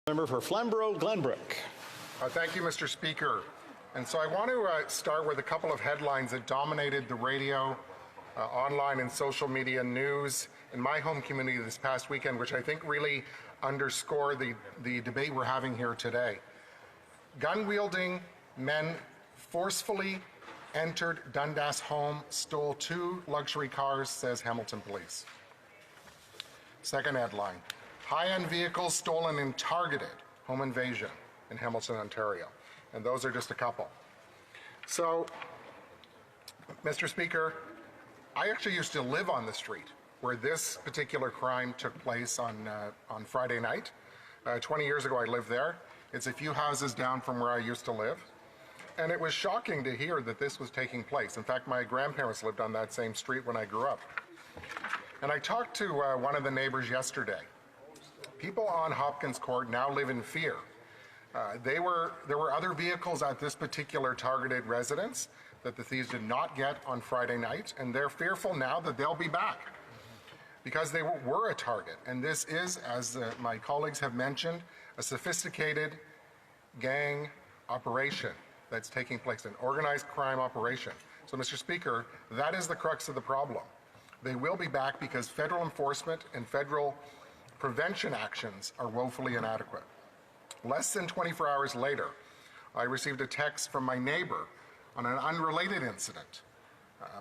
Member for Flamborough-Glanbrook. Thank you, Mr. Speaker. And so I want to start with a couple of headlines that dominated the radio, online and social media news in my home community this past weekend, which I think really underscore the debate we're having here today. Gun-wielding men forcefully entered Dundas home, stole 2 luxury cars, says Hamilton Police. Second headline, high-end vehicles stolen and targeted, home invasion in Hamilton, Ontario. And those are just a couple. So, Mr. Speaker, I actually used to live on the street where this particular crime took place on Friday night. 20 years ago I lived there. It's a few houses down from where I used to live. And it was shocking to hear that this was taking place. In fact, my grandparents lived on that same street when I grew up. And I talked to one of the neighbors yesterday. People on Hopkins Court now live in fear. There were other vehicles at this particular targeted residence that the thieves did not get on Friday night, and they're fearful now that they'll be back because they were a target. And this is, as my colleagues have mentioned, a sophisticated gang operation that's taking place, an organized crime operation. So, Mr. Speaker, that is the crux of the problem. They will be back because federal enforcement and federal prevention actions are woefully inadequate. Less than 24 hours later, I received a text from my neighbor on an unrelated incident,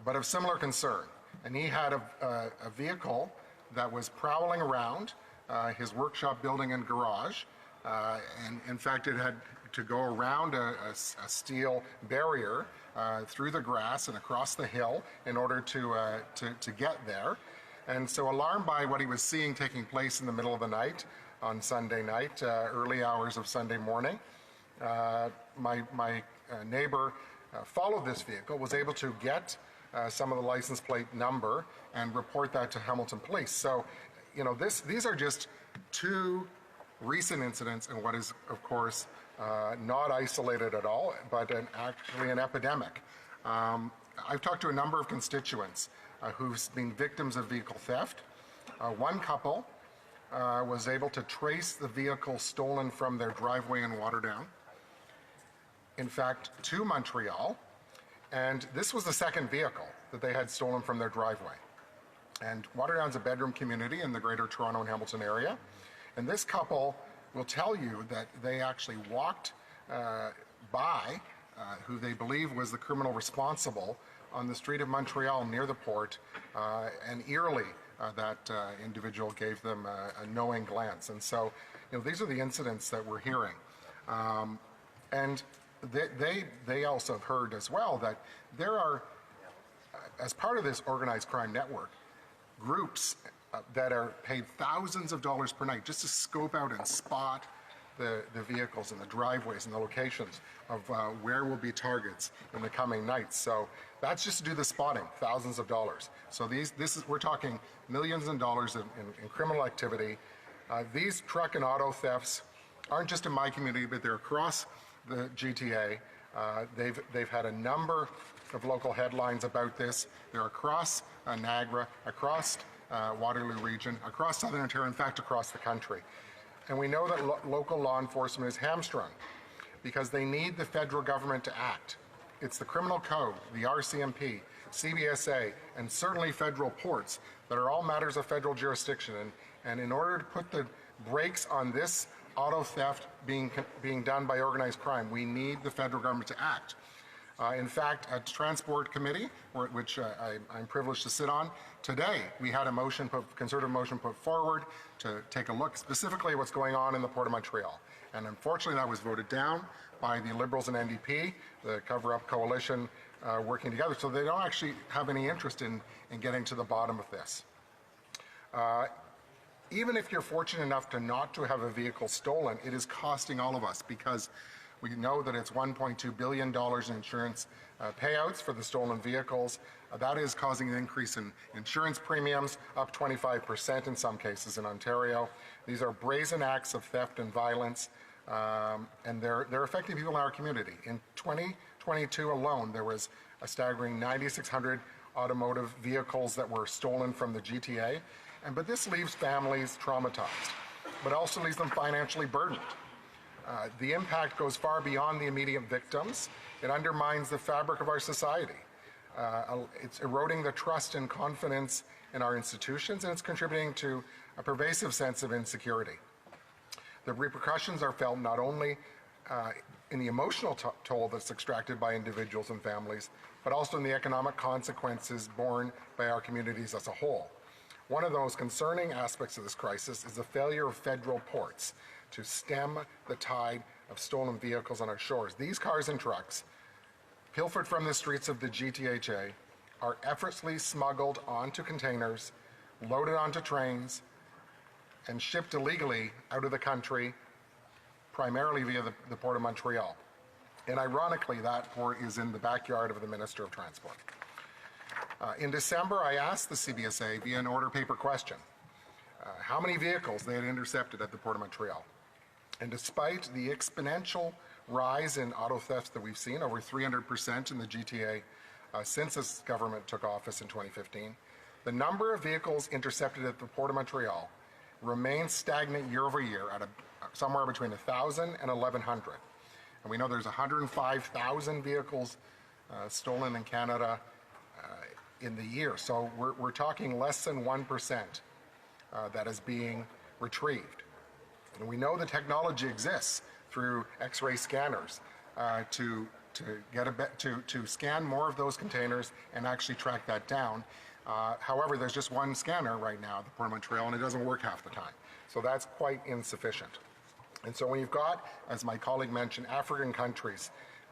but of similar concern. And he had a vehicle that was prowling around his workshop building and garage. And in fact, it had to go around a steel barrier through the grass and across the hill in order to get there. And so, alarmed by what he was seeing taking place in the middle of the night on Sunday night, early hours of Sunday morning, my neighbor followed this vehicle, was able to get some of the license plate number and report that to Hamilton Police. So, you know, these are just 2 recent incidents in what is, of course, not isolated at all, but actually an epidemic. I've talked to a number of constituents who've been victims of vehicle theft. One couple was able to trace the vehicle stolen from their driveway in Waterdown, in fact, to Montreal, and this was the second vehicle that they had stolen from their driveway. And Waterdown's a bedroom community in the Greater Toronto and Hamilton area, and this couple will tell you that they actually walked by who they believe was the criminal responsible on the street of Montreal near the port, and eerily that individual gave them a knowing glance. And so, you know, these are the incidents that we're hearing. And they also have heard as well that there are, as part of this organized crime network, groups that are paid thousands of dollars per night just to scope out and spot the vehicles and the driveways and the locations of where will be targets in the coming nights. So that's just to do the spotting, thousands of dollars. So we're talking millions of dollars in criminal activity. These truck and auto thefts aren't just in my community, but they're across the GTA. They've had a number of local headlines about this. They're across Niagara, across Waterloo region, across Southern Ontario, in fact, across the country. And we know that local law enforcement is hamstrung because they need the federal government to act. It's the criminal code, the RCMP, CBSA, and certainly federal ports that are all matters of federal jurisdiction. And in order to put the brakes on this auto theft being done by organized crime, we need the federal government to act. In fact, at Transport Committee, which I'm privileged to sit on, today we had a conservative motion put forward to take a look specifically at what's going on in the Port of Montreal. And unfortunately that was voted down by the Liberals and NDP, the cover-up coalition working together, so they don't actually have any interest in getting to the bottom of this. Even if you're fortunate enough to not to have a vehicle stolen, it is costing all of us because we know that it's $1.2 billion in insurance payouts for the stolen vehicles. That is causing an increase in insurance premiums, up 25% in some cases in Ontario. These are brazen acts of theft and violence, and they're affecting people in our community. In 2022 alone, there was a staggering 9,600 automotive vehicles that were stolen from the GTHA, but this leaves families traumatized. but also leaves them financially burdened. The impact goes far beyond the immediate victims. It undermines the fabric of our society. It's eroding the trust and confidence in our institutions, and it's contributing to a pervasive sense of insecurity. The repercussions are felt not only in the emotional toll that's extracted by individuals and families, but also in the economic consequences borne by our communities as a whole. One of the most concerning aspects of this crisis is the failure of federal ports to stem the tide of stolen vehicles on our shores. These cars and trucks, pilfered from the streets of the GTHA, are effortlessly smuggled onto containers, loaded onto trains, and shipped illegally out of the country, primarily via the Port of Montreal. And ironically, that port is in the backyard of the Minister of Transport. In December, I asked the CBSA via an order paper question how many vehicles they had intercepted at the Port of Montreal. And despite the exponential rise in auto thefts that we've seen, over 300% in the GTA since this government took office in 2015, the number of vehicles intercepted at the Port of Montreal remains stagnant year over year at somewhere between 1,000 and 1,100. And we know there's 105,000 vehicles stolen in Canada in the year. So we're talking less than 1% that is being retrieved. And we know the technology exists through X-ray scanners to scan more of those containers and actually track that down. However, there's just one scanner right now at the Port of Montreal, and it doesn't work half the time. So that's quite insufficient. And so when you've got, as my colleague mentioned, African countries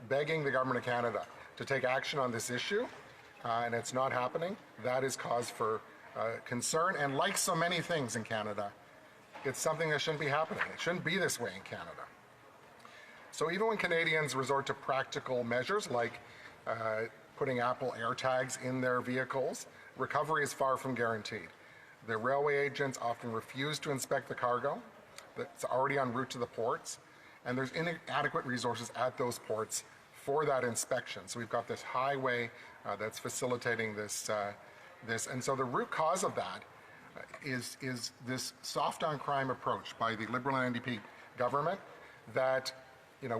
begging the Government of Canada to take action on this issue, and it's not happening, that is cause for concern. And like so many things in Canada, it's something that shouldn't be happening. It shouldn't be this way in Canada. So even when Canadians resort to practical measures like putting Apple AirTags in their vehicles, recovery is far from guaranteed. The railway agents often refuse to inspect the cargo that's already en route to the ports, and there's inadequate resources at those ports for that inspection. So we've got this highway that's facilitating this, and so the root cause of that is this soft on crime approach by the Liberal and NDP government that,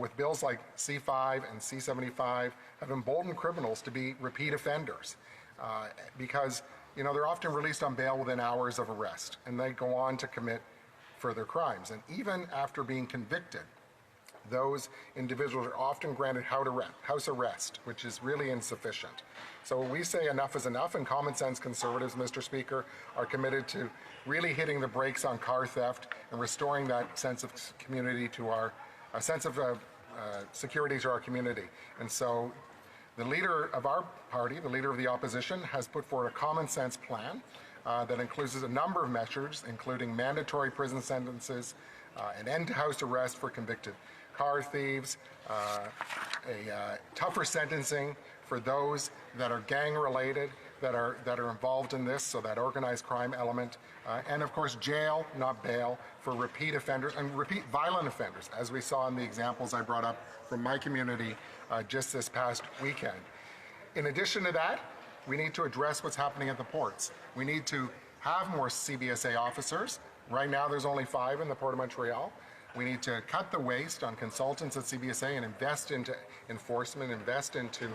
with bills like C5 and C75 have emboldened criminals to be repeat offenders because, they're often released on bail within hours of arrest, and they go on to commit further crimes. And even after being convicted, those individuals are often granted house arrest, which is really insufficient. So we say enough is enough, and common sense Conservatives, Mr. Speaker, are committed to really hitting the brakes on car theft and restoring that sense of community to a sense of security to our community. And so the leader of our party, the leader of the opposition, has put forward a common sense plan that includes a number of measures, including mandatory prison sentences, an end to house arrest for convicted car thieves, tougher sentencing for those that are gang related, that are involved in this, so that organized crime element, and of course jail, not bail, for repeat offenders and repeat violent offenders, as we saw in the examples I brought up from my community just this past weekend. In addition to that, we need to address what's happening at the ports. We need to have more CBSA officers. Right now there's only 5 in the Port of Montreal. We need to cut the waste on consultants at CBSA and invest into enforcement, invest into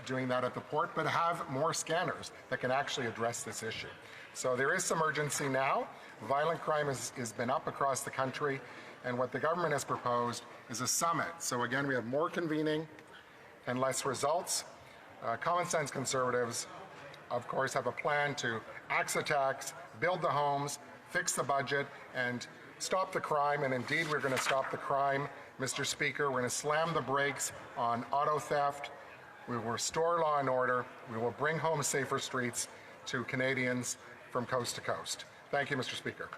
doing that at the port, but have more scanners that can actually address this issue. So there is some urgency now. Violent crime has been up across the country, and what the government has proposed is a summit. So again, we have more convening and less results. Common sense Conservatives, of course, have a plan to axe the tax, build the homes, fix the budget, and stop the crime. And indeed, we're going to stop the crime, Mr. Speaker. We're going to slam the brakes on auto theft. We will restore law and order. We will bring home safer streets to Canadians from coast to coast. Thank you, Mr. Speaker.